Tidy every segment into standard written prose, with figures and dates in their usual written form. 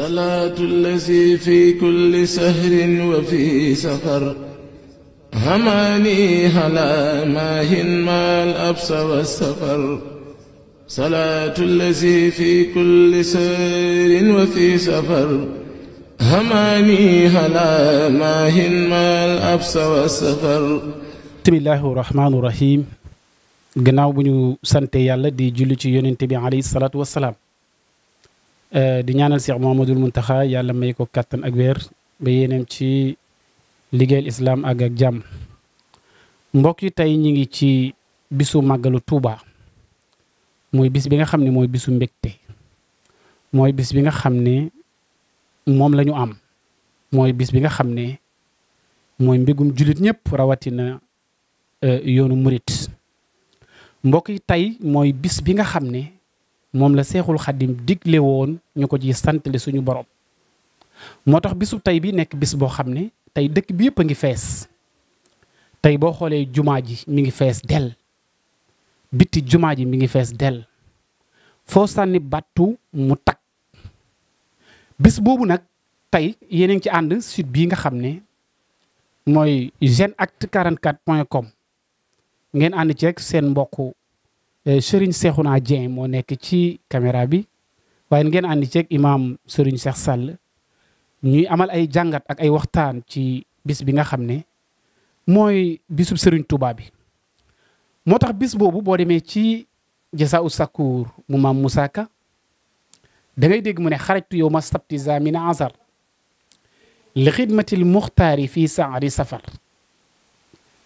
صلاة الذي في كل سهر وفي سفر هماني هلا ماهن ما الأبس والسفر صلاة الذي في كل سهر وفي سفر هماني هلا ماهن ما الأبس والسفر bismillahi rahmaani rahim gannaaw bu ñu sante yàlla di julli ci yonente bi alayhi salaatu wassalaam di ñaanal Cheikh Mouhamadoul Mountakha yàlla may ko kattan ak wér ba yéeneem ci liggéeyal islaam ak jàmm. mbokk yi tey ñi ngi ci bisu màggalu Touba mooy bis bi nga xam ne mooy bisu mbégte mooy bis bi nga xam ne moom la ñu am mooy bis bi nga xam ne mooy mbégum jullit ñëpp rawatina yoonu murit. mbokk yi tey mooy bis bi nga xam ne moom la seexul xaddim digle woon ñu ko ci santale suñu borom moo tax bisu tey bi nekk bis boo xam ne tey dëkk bi yëpp a ngi fees. tey boo xoolee jumaa ji mi ngi fees del bitti jumaa ji mi ngi fees del foo sànni battu mu tag bis boobu nag tey yéen a ngi ci ànd site bii nga xam ne mooy jeunactu44.com ngeen ànd ceeg seen mbokk Serigne Cheikhouna Dieng moo nekk ci caméra bi waaye ngeen ànd ceeg imam Serigne Cheikh Sall ñuy amal ay jàngat ak ay waxtaan ci bis bi nga xam ne mooy bisub Serigne Touba bi. moo tax bis boobu boo demee ci Jasaa u Sakuur mu maam Moussa Ka da ngay dégg mu ne xarajtu yow ma sabti zamina azar li xidmatil muxtaari fii saari safar.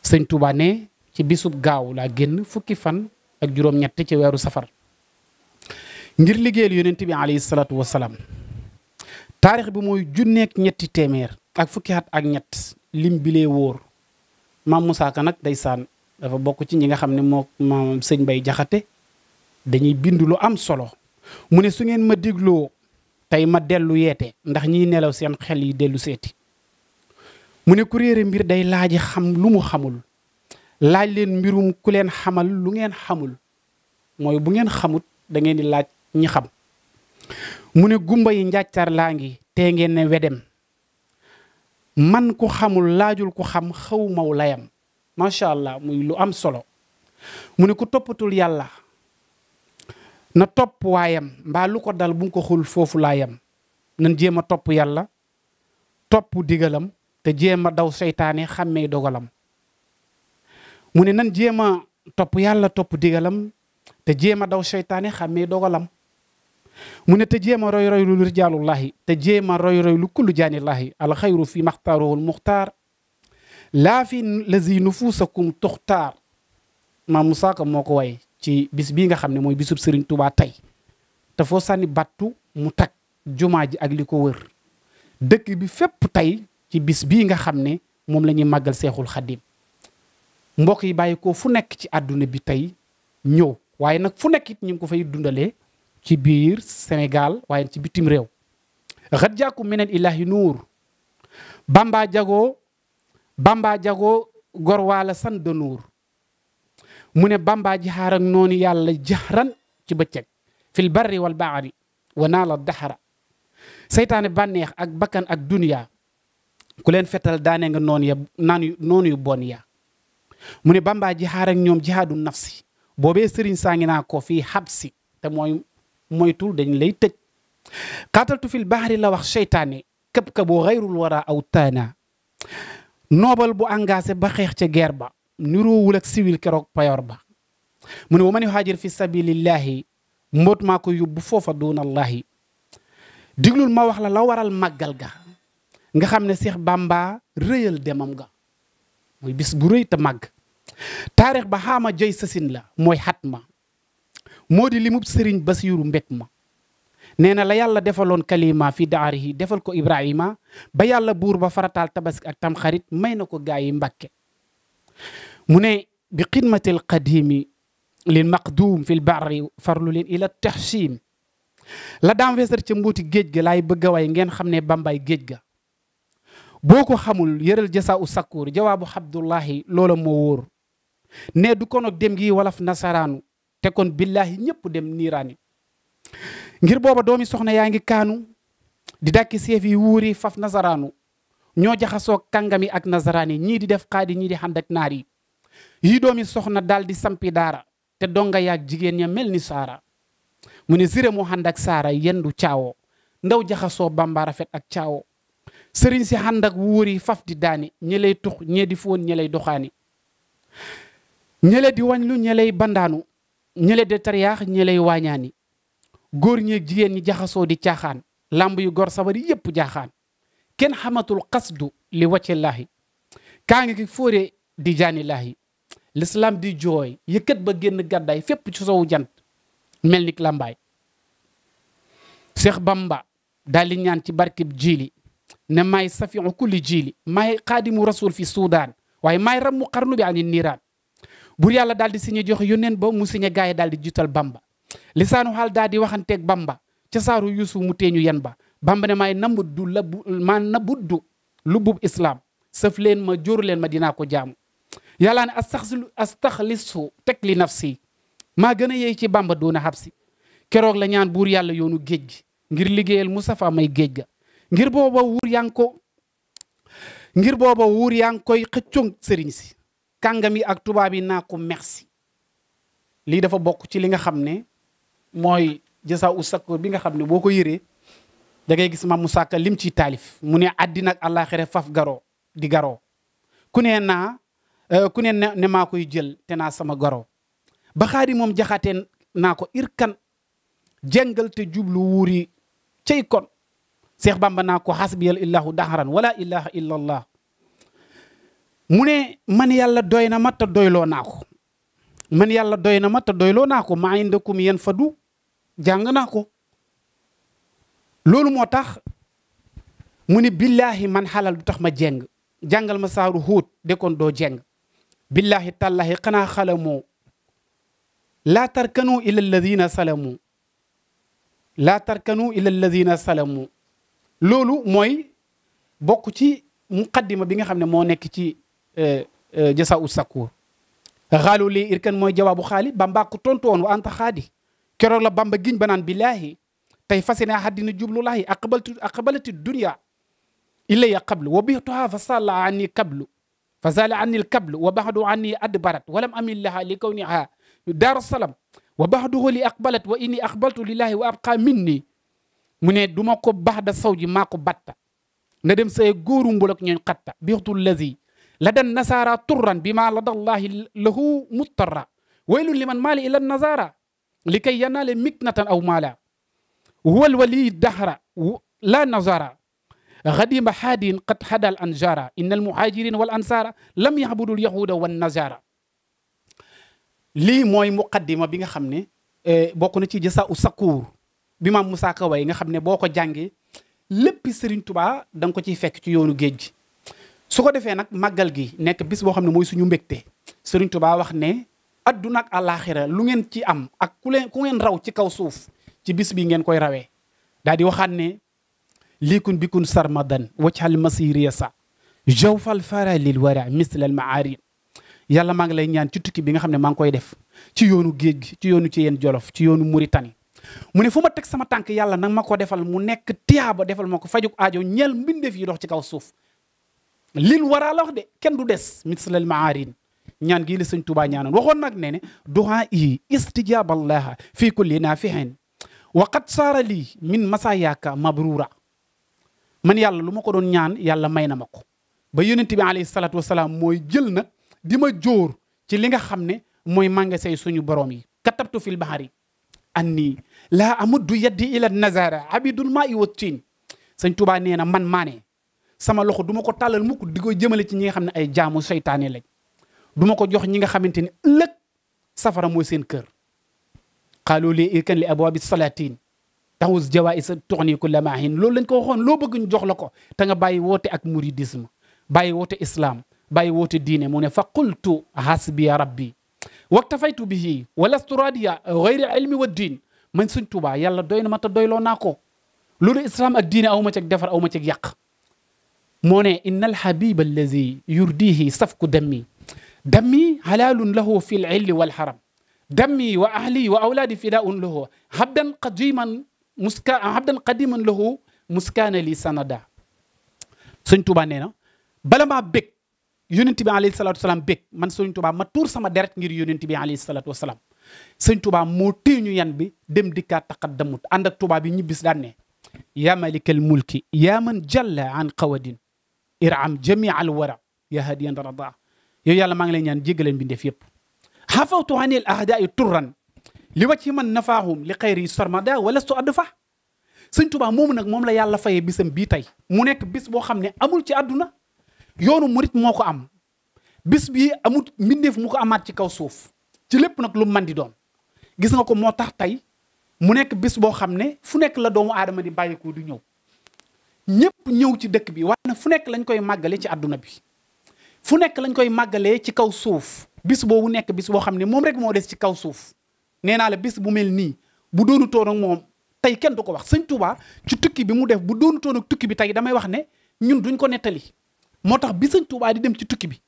sëñ Touba ne ci bisub gaaw laa génn fukki fan ak juróom-ñett ci weeru safar ngir liggéeyal yonent bi alayhi salaatu wasalaam. taarix bi mooy junneeg ñetti téeméer ak fukki at ak ñett lim bi lee wóor. maam Moussa Ka nag ndeysaan dafa bokk ci ñi nga xam ne moo maam sëñ Bay Jaxate dañuy bind lu am solo mu ne su ngeen ma dégloo tey ma dellu yeete ndax ñiy nelaw seen xel yi dellu seeti. mu ne ku réere mbir day laaji xam lu mu xamul laaj leen mbirum ku leen xamal lu ngeen xamul mooy bu ngeen xamut da ngeen di laaj ñi xam. mu ne gumba yi njàccar laa ngi tee ngeen ne wedem man ku xamul laajul ku xam xaw maw layam. macha allah muy lu am solo mu ne ku toppatul yàlla na topp waayam mbaa lu ko dal bu nga ko xul foofu laayam nan jéem a topp yàlla topp digalam te jéem a daw seytaane xàmmee dogalam. mu ne nan jéem a topp yàlla topp digalam te jéem a daw seytaane xàmmee dogalam. mu ne te jéem a roy roy lu rijaalullahi te jéem a roy roy lu kullu jaanillahi alxayru fi maxtaaruhul muxtaar laa fi lazi nufuusakum tuxtaar. maam Moussa Ka moo ko way ci bis bii nga xam ne mooy bisub Serigne Touba tey te foo sànni battu mu tag jumaa ji ak li ko wër dëkk bi fépp tey ci bis bii nga xam ne moom la ñuy màggal seexul xaddim. mbokk yi bàyyi ko fu nekk ci àdduna bi tey ñëw waaye nag fu nekk it ñu ngi ko fay dundalee ci biir Sénégal waaye ci bitim réew. xat jaakum minal ilahi nuur bamba jagoo gor waala san de nuur. mu ne bamba ji xaar ak noonu yàlla jaxran ci bëccëg fil barri wal baari wa naa la daxara. seytaane bànneex ak bakkan ak duniya ku leen fetal daane nga noonu yu bon ya. mu ne bamba ji xaar ak ñoom jihaadu nafsi boobee sëriñ saa ngi naa ko fii xabsi te mooy moytul dañ lay tëj. xaataltu fil bahri la wax seytaane këpp ka boo xayrul wara aw taana. noobal bu engagé ba xeex ca guerre ba niroowul ak civil keroog payor ba. mu ne wa man yuhaajir fi sabilillahi mboot maa ko yóbbu foofa duunallahi. diglul ma wax la waral màggal ga nga xam ne Seex Bamba rëyal demam ga mooy bis bu rëy te màgg. taarix ba xaama joy sasin la mooy xat ma moo di limub sëriñ Basiiru mbég ma. nee na la yàlla defaloon kalima fi daarihi defal ko Ibrahima ba yàlla buur ba farataal tabaski ak tamxarit may na ko gaa yi Mbàkke. mu ne bi xidmatil qadimi lil maqduum fil barri farlu leen ila tahsim. la daam weesar ca mbuuti géej ga laay bëgg a way ngeen xam ne bambay géej ga. boo ko xamul yëral Jasaa u Sakuur jawaabu Abdullahi loola moo wóor. ne du konog dem gi walaf nasaraanu te kon billahi ñëpp dem niiraani. ngir booba doomi soxna yaa ngi kaanu di dàkki seef yi wuuri faf nasaraanu ñoo jaxasoo kàngami ak nasaraan yi ñii di def xaadi ñii di xànd ak naar yi yii doomi soxna daal di sampi daara te donga yaag jigéen ña mel ni saara mu ne ziré mu xànd ak saara yendu caawo ndaw jaxasoo bamba rafet ak caawo sëriñ si xànd ak wuuri faf di daani ñi lay tux ñee di foon ñi lay doxaani ñele di wañlu ñi lay bandaanu ñele de tariyaax ñi lay waañaani góor ñeeg jigéen ñi jaxasoo di caaxaan lamb yu gor sabari yépp jaaxaan kenn xamatul qasdu li wàccellaahi kaa ngi ki fóore di jaanillaahi l'islam di jooy yëkkat ba génn gàddaay fépp ci sowu jant mel ni lambaay Seex Bamba daal di ñaan ci barkib jiili ne maay safiu kulli jiili maay xaadimu rasul fi Suudaan waaye maay rammu xarnu bi ani niiraan bur yàlla daal di signé joxe yónneen ba mu signé gaay daal di jutal Bamba lisaanu xaal daal di waxanteeg Bamba ca saaru Yuusuf mu teeñu yan ba Bamba ne maay nambuddu maa nabuddu lubbub islam sëf leen ma jóoru leen ma dinaa ko jaamu yàllaa ne astaxlisu teg li nafsi maa gën a yey ci Bamba doona xabsi keroog la ñaan buur yàlla yoonu géej gi ngir liggéeyal Mustafa may géej ga ngir booba wuur yaa ngi koy xëccoog sëriñ si kàngami ak tubaab yi naa ko merci lii dafa bokk ci li nga xam ne mooy jasa u sakkoor bi nga xam ne boo ko yëree da ngay gis Maam Musaa Ka lim ci taalif mu ne àddina ak àllaaxira faf garoo di garoo ku ne ne maa koy jël te naa sama garoo ba xaari moom jaxatee naa ko irkan jengal te jublu wuuri cey kon Seex Bamba naa ko xasbiyal illahu daharan wala ilaha illa allah mu ne man yàlla doy na ma te doyloo naa ko man yàlla doy na ma te doyloo naa ko maa indakum yen fadu jàng naa ko loolu moo tax mu ne billahi man xalal du tax ma jeng jàngal ma saaru Huud de kon doo jeng billahi tallahi xanaa xalamoo laa tarkanu ila alladina salamu laa tarkanu ila alladina salamu loolu mooy bokk ci muqaddima bi nga xam ne moo nekk ci jasa u sakkoor xaalu lii irkan mooy jawaabu xaali Bamba ko tontu woon wa anta xaadi keroog la Bamba giñ ba naan billaahi tey fas yéene àddina jublulaahi aqbalati dunya ilaya qablu wa bixtuha fa salla anni qablu fa zala anni l qablu wa baxdu anni adbarat walam amin laha li kawniha daaru salam wa baxduhu li aqbalat wa inni aqbaltu lillahi wa abqa minni mu ne du ma ko bax da saw ji maa ko batta na dem say góoru mbulak ñooñ xatta bixtu lazi la dan nasaara turran bi ma ladallahi lahu muttarra waylun liman maali ila nazara li kay yanaale miknatan aw maala huwal wali dahra la nazara xadima haadin qad hadal anjara inna al muhajirin wal ansara lam yahbudu al yahuda wan nazara lii mooy muqaddima bi nga xam ne bokk na ci jasa u sakkoor bi Maam Musaa Ka way nga xam ne boo ko jàngee léppi Serigne Touba da nga ko ciy fekk ci yoonu géej gi su ko defee nag màggal gi nekk bis boo xam ne mooy suñu mbégte Serigne Touba wax ne adduna ak àllaaxira lu ngeen ci am ak ku ngeen raw ci kaw suuf ci bis bi ngeen koy rawee daal di waxaat ne liikun bikun sarmadan waccal masiriya sa jawfal fara lil wara misl al maari yàlla maa ngi lay ñaan ci tukki bi nga xam ne maa ngi koy def ci yoonu géej gi ci yoonu ci yeen jolof ci yoonu Mauritanie mu ne fu ma teg sama tànk yàlla nag ma ko defal mu nekk tiyaaba defal ma ko fajuk aajo ñeel mbindeef yi dox ci kaw suuf lil waraa la wax de kenn du des mislal maarin ñaan gii la sëñ Tuubaa ñaanoon waxoon nag ne ne duhaa yi istijaballaha fii kulli naafihin wa qad saara lii min masayaaka mabrura man yàlla lu ma ko doon ñaan yàlla may na ma ko ba yonent bi alayhi salaatu wasalaam mooy jël nag di ma jóor ci li nga xam ne mooy mangasey suñu borom yi katabtu fil bahari anni laa amuddu yaddi ila nazara abidul maa i wa tiin sëñ Tuubaa nee na man maane sama loxo du ma ko tàllal mukk di ko jëmale ci ñi nga xam ne ay jaamu seytaane lañ du ma ko jox ñi nga xamante ni ëllëg safara mooy seen kër xaaloo lii irkan li abwaabi salatin tahus jawaïsa tuxni kulla maahin loolu lañ ko waxoon loo bëgg ñu jox la ko te nga bàyyi woote ak mouridisme bàyyi woote islam bàyyi woote diine mu ne fa qultu hasbiya rabbi waktafaytu bihi walastu radiya gayri ilmi wa diin man Sëñ Tuubaa yàlla doy na ma te doyloo naa ko loolu islam ak diine aw ma ceg defar aw ma ceg yàq moo ne inna alhabiba allazi yurdihi safku dammi halaalun lahu fi lilli walharam dammi wa ahli wa awlaadi fidaun lahu habdan qadiman lahu muskaana li sanada sëñ Touba nee na bala maa bég yonent bi alayhi salaatu wasalaam bég man sëñ Touba ma tuur sama deret ngir yonent bi alayhi salaatu wasalaam sëñ Touba moo téeñu yan bi dem dikkaat taqaddamut ànd ak Touba bi ñibbis daan ne yaa malikal mulki yaa man jalla an qawadin iram jamia al wara ya hadiyan rada yow yàlla maa ngi lay ñaan jéggaleen bindeef yëpp xafawtu anil ahdaai turran li wacci man nafaahum li xayri sarmada wala stu add fa sëñ Touba moomu nag moom la yàlla fayee bisam bii tey mu nekk bis boo xam ne amul ci àdduna yoonu murit moo ko am bis bii amul mbindeef mu ko amaat ci kaw suuf ci lépp nag lu man di doon gis nga ko moo tax tey mu nekk bis boo xam ne fu nekk la doomu aadama di bàyyeekoo du ñëw ñëpp ñëw ci dëkk bi waaye fu nekk lañ koy màggale ci àdduna bi fu nekk lañ koy màggalee ci kaw suuf bis boobu nekk bis boo xam ne moom rek moo des ci kaw suuf nee naa la bis bu mel nii bu doonu toon ak moom tey kenn du ko wax sëñ Touba ci tukki bi mu def bu doonu toon ak tukki bi tey damay wax ne ñun duñ ko nettali moo tax bi sëñ Touba di dem ci tukki bi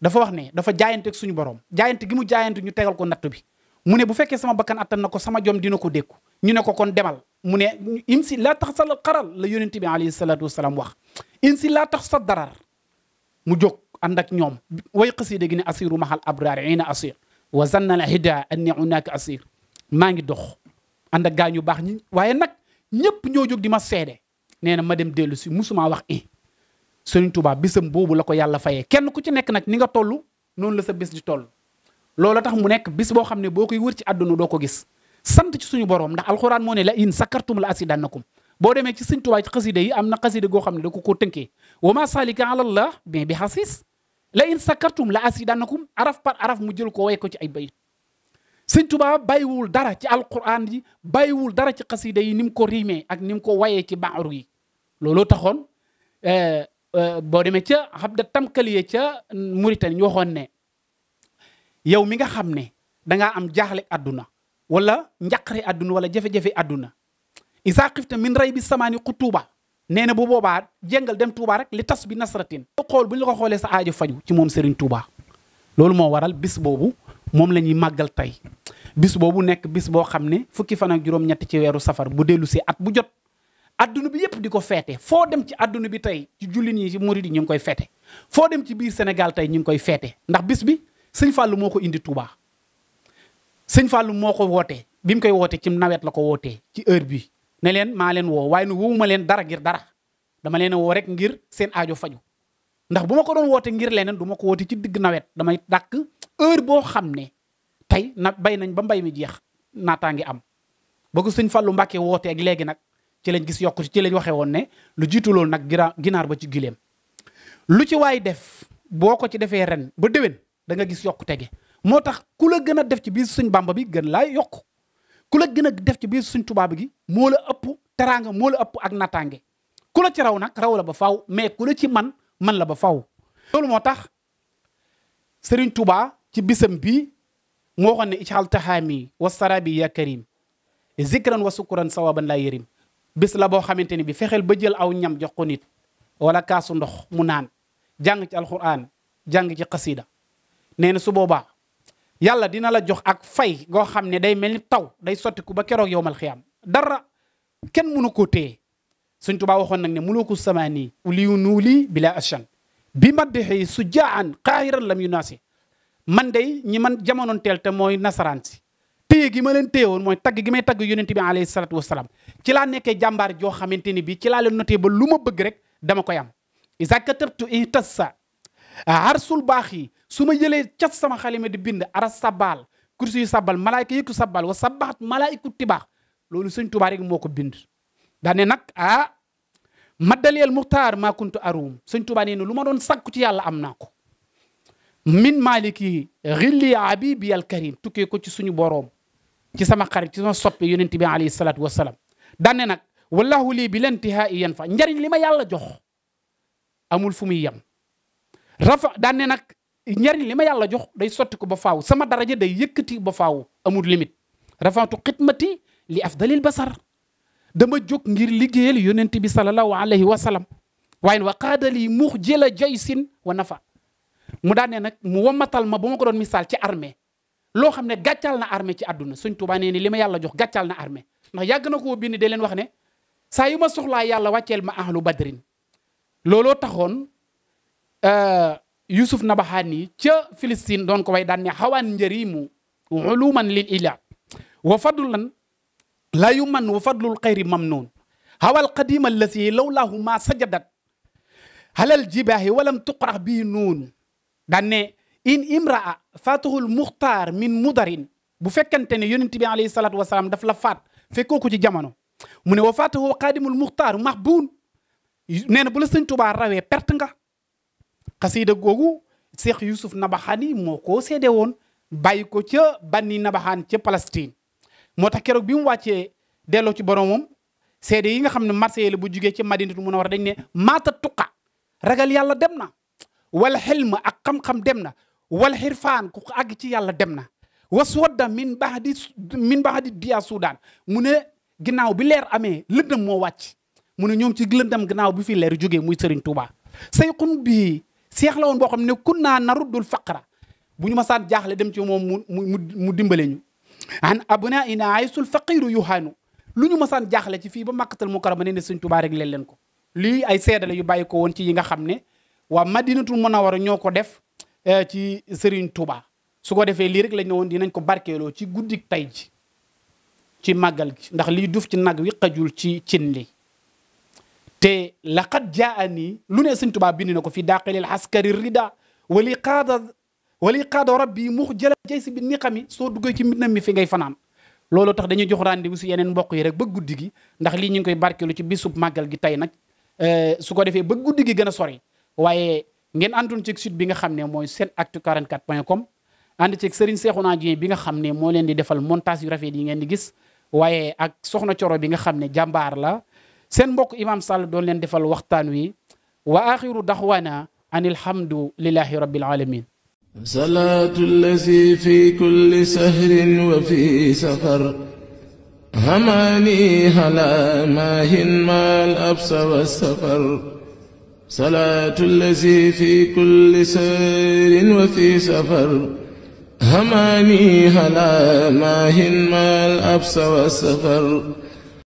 dafa wax ne dafa jaayante ak suñu borom jaayante gi mu jaayante ñu tegal ko natt bi mu ne bu fekkee sama bakkan attan na ko sama jom dina ko dékku ñu ne ko kon demal mu ne imsi laa tax sa xaral la yonent bi alayhi salaatu wasalaam wax imsi laa tax sa darar mu jóg ànd ak ñoom way xasida gi ne asiru mahal abraar ina asir wa zanna al hida anni unaka asir maa ngi dox ànd ak gaa ñu baax ñi waaye nag ñëpp ñoo jóg di ma seede nee na ma dem dellu si musuma wax Sëriñ Touba bisam boobu la ko yàlla fayee kenn ku ci nekk nag ni nga toll noonu la sa bis di toll loolu tax mu nekk bis boo xam ne boo koy wër ci àdduna doo ko gis sant ci suñu borom ndax alxuraan moo ne la in sakartum la asidannakum boo demee ci Sëriñ Touba ci xasida yi am na xasida goo xam ne da ko koo tënkee wa ma salika ala allah bien bi xasis la in sakartum la asidannakum araf par araf mu jël ko way ko ci ay bayit Sëriñ Touba bàyyiwul dara ci alxuraan yi bàyyiwul dara ci xasida yi ni mu ko riimee ak ni mu ko wayee ci baaru yi looloo taxoon boo demee ca xam da tamkaliye ca Mauritanie ñu waxoon ne yow mi nga xam ne dangaa am jaaxle àdduna wala njaqare àdduna wala jafe-jafe àdduna isa xifta min ray bi samaani xu Touba nee na bu boobaa jéngal dem Touba rek li tas bi nasratin xool bu ñu la ko xoolee sa aajo faju ci moom Serigne Touba loolu moo waral bis boobu moom la ñuy màggal tey bis boobu nekk bis boo xam ne fukki fan ak juróom-ñett ci weeru safar bu dellu si at bu jot adduna bi yëpp di ko feete foo dem ci adduna bi tey ci jullit ñi ci murid yi ñu ngi koy feete foo dem ci biir Sénégal tey ñu ngi koy feete ndax bis bi sëñ Fallou moo ko indi Touba sëñ Fallou moo ko wootee bi mu koy wootee ci nawet la ko wootee ci heure bi ne leen maa leen woo waaye nu wowuma leen dara ngir dara dama leen a woo rek ngir seen aajo faju ndax bu ma ko doon woote ngir leneen du ma ko woote ci digg nawet damay dàkk heure boo xam ne tey na bay nañ ba mbay mi jeex naataa ngi am ba ko sëñ Fallou Mbacke wootee ak léegi nag ci lañ gis yokku ci lañ waxee woon ne lu jiitu loolu nag ginaar ba ci gileem lu ci waay def boo ko ci defee ren ba déwén da nga gis yokku tege moo tax ku la gën a def ci biir suñ Bàmba bi gën laa yokk ku la gën a def ci biir suñ Tuubaa bi gi moo la ëpp teraanga moo la ëpp ak nattaange ku la ci raw nag raw la ba faw mais ku la ci man la ba faw loolu moo tax Serigne Touba ci bisam bii moo waxoon ne ical tahaami wa sarabi ya karim zikran wa sukuran sawaban laa yërim bis la boo xamante ni bi fexeel ba jël aw ñam jox ko nit wala kaasu ndox mu naan jàng ci alquran jàng ci xasida nee na su boobaa yàlla dina la jox ak fay goo xam ne day mel ni taw day sottiku ba keroog yowmal xiyaam dara kenn mënu koo téye Sëñ Tuubaa waxoon nag ne muluku samaani uliyu nuuli bila ashan bi maddixi su jaan xaahiran lam yu naasi man day ñi man jamonoon teel te mooy nasaraan si téye gi ma leen téye woon mooy tagg gi may tagg yonent bi alayhi salaatu wasalaam ci laa nekkee jàmbaar joo xamante ni bi ci laa leen noté ba lu ma bëgg rek dama koy am isa katabtu ihtassa arsul baax yi su ma jëlee cas sama xalima di bind ara sabal kursi yu sabal malaayka yëkku sabal wa sabaxat malaayku tibaax loolu Sëñ Tuubaa rek moo ko bind daane nag maddaleel muxtaar maa kuntu arum Sëñ Tuubaa nee na lu ma doon sàkku ci yàlla am naa ko min maliki xilli habibi al karim tukkee ko ci suñu boroom ci sama xarit ci sama soppe yonent bi alayhi salaatu wasalaam daane nag wallahu lii bi lentihaa yan fa njariñ li ma yàlla jox amul fu muy yem rafa daane nag njariñ li ma yàlla jox day sotti ko ba faaw sama daraja day yëkkati ba faaw amul limite rafatu xidmati li afdalil basar dama jóg ngir liggéeyal yonent bi sallallahu alayhi wa sallam waaye wa qaadali muux jëla jaysin wa nafa mu daane nag mu wammatal ma ba ma ko doon misaal ci armée loo xam ne gàccal na armée ci àdduna Sëñ Tuubaa nee ni li ma yàlla jox gàccal na armée ndax yàgg na koo bind de leen wax ne saa yu ma soxlaa yàlla wàcceel ma ahlu badrin looloo taxoon Yusuf Nabaxaani ca Filistin doon ko way daan ne xawaan njërimu uluman lil ilah wa fadlan la yuman wa fadlul xayri mamnoon hawal qadima allasi lawlaahu ma sajadat halal jibaahi walam tuqrax bii nuun daan ne in imraa fatahul muxtaar min mudarin bu fekkente ne yonent bi alayhi salaatu wasalaam daf la faat fekkoo ko ci jamono mu ne wa fatahu qadimul muxtaar maxbuun nee na bu la sëñ Touba rawee perte nga xasiida googu Cheikh Yusuf Nabaxaani moo ko seede woon bàyyi ko ca banni Nabaxaan ca Palestine moo tax keroog bi mu wàccee delloo ci boromam seede yi nga xam ne marché la bu jugee ci Madinatul Munawwara dañ ne maata tuqa ragal yàlla dem na wal xilm ak xam-xam dem na wal xirfaan ku àgg ci yàlla dem na waswadda min baxdi diya Soudan mu ne ginnaaw bi leer amee lëndëm moo wàcc mu ne ñoom ci lëndëm ginnaaw bi fi leer jógee muy Serigne Touba sayxun bii seex la woon boo xam ne kun naa naruddul faqra bu ñu masaan jaaxle dem ci moom mu dimbale ñu an abna ina aysul faqiru yuhaanu lu ñu masaan jaaxle ci fii ba Makkatal Mukarrama ne Serigne Touba rek leen ko lii ay seedale yu bàyyi ko woon ci yi nga xam ne waa Madinatul Munawwara ñoo ko def ci Serigne Touba su ko defee lii rek lañ ne woon dinañ ko barkeeloo ci guddik tay ji ci màggal gi ndax lii duuf ci nag wi xajul ci cin li te laqad jaani lu ne Serigne Touba bind na ko fi daqilil askari rida wali qaada rabbi mux jëla jay si bi niqami soo duggee ci mbindam mi fi ngay fanaan loolu tax dañuy jox rendez-vous si yeneen mbokk yi rek ba guddi gi ndax lii ñu ngi koy barkeelu ci bisub màggal gi tey nag su ko defee ba guddi gi gën a sori waaye ngeen àndoon ci site bi nga xam ne mooy senactu44.com ànd ceeg Serigne Cheikhouna Dieng bi nga xam ne moo leen di defal montage yu rafet yi ngeen di gis waaye ak soxna Coro bi nga xam ne jàmbaar la seen mbokk imam Sall doon leen defal waxtaan wi wa axiru daxwana an alhamdu lillahi rabbil alamin salaatu allazi fi kulli sahrin wa fi safar hamani hala maahin maal absa wa safar salaatu allazi fi kulli sahrin wa fi safar hamani hala maahin maal absa wa safar